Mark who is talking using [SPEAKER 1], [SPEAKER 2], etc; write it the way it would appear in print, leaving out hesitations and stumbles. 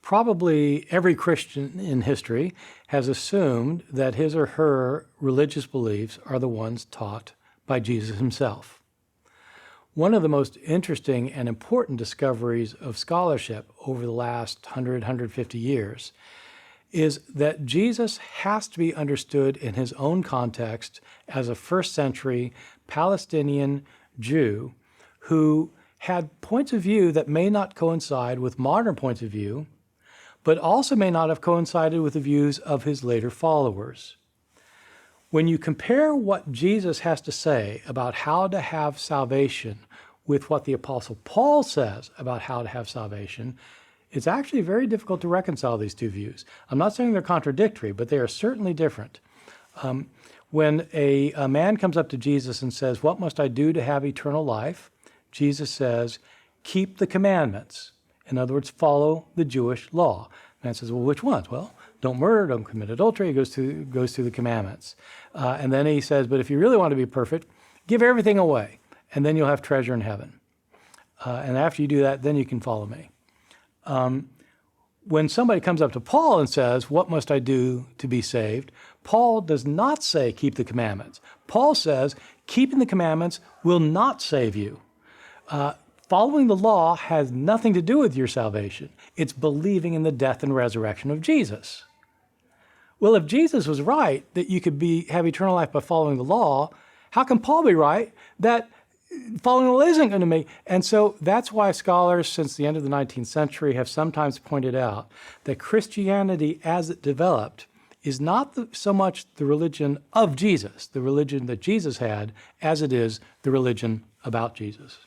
[SPEAKER 1] Probably every Christian in history has assumed that his or her religious beliefs are the ones taught by Jesus himself. One of the most interesting and important discoveries of scholarship over the last 100, 150 years is that Jesus has to be understood in his own context as a first century Palestinian Jew who had points of view that may not coincide with modern points of view, but also may not have coincided with the views of his later followers. When you compare what Jesus has to say about how to have salvation with what the Apostle Paul says about how to have salvation, it's actually very difficult to reconcile these two views. I'm not saying they're contradictory, but they are certainly different. When a man comes up to Jesus and says, "What must I do to have eternal life?" Jesus says, "Keep the commandments." In other words, follow the Jewish law. Man says, "Well, which ones?" "Well, don't murder, don't commit adultery." He goes through the commandments. And then he says, "But if you really want to be perfect, give everything away, and then you'll have treasure in heaven. And after you do that, then you can follow me." When somebody comes up to Paul and says, "What must I do to be saved?" Paul does not say, "Keep the commandments." Paul says, "Keeping the commandments will not save you." Following the law has nothing to do with your salvation. It's believing in the death and resurrection of Jesus. Well, if Jesus was right that you could have eternal life by following the law, how can Paul be right that following the law isn't going to make? And so that's why scholars since the end of the 19th century have sometimes pointed out that Christianity as it developed is not so much the religion of Jesus, the religion that Jesus had, as it is the religion about Jesus.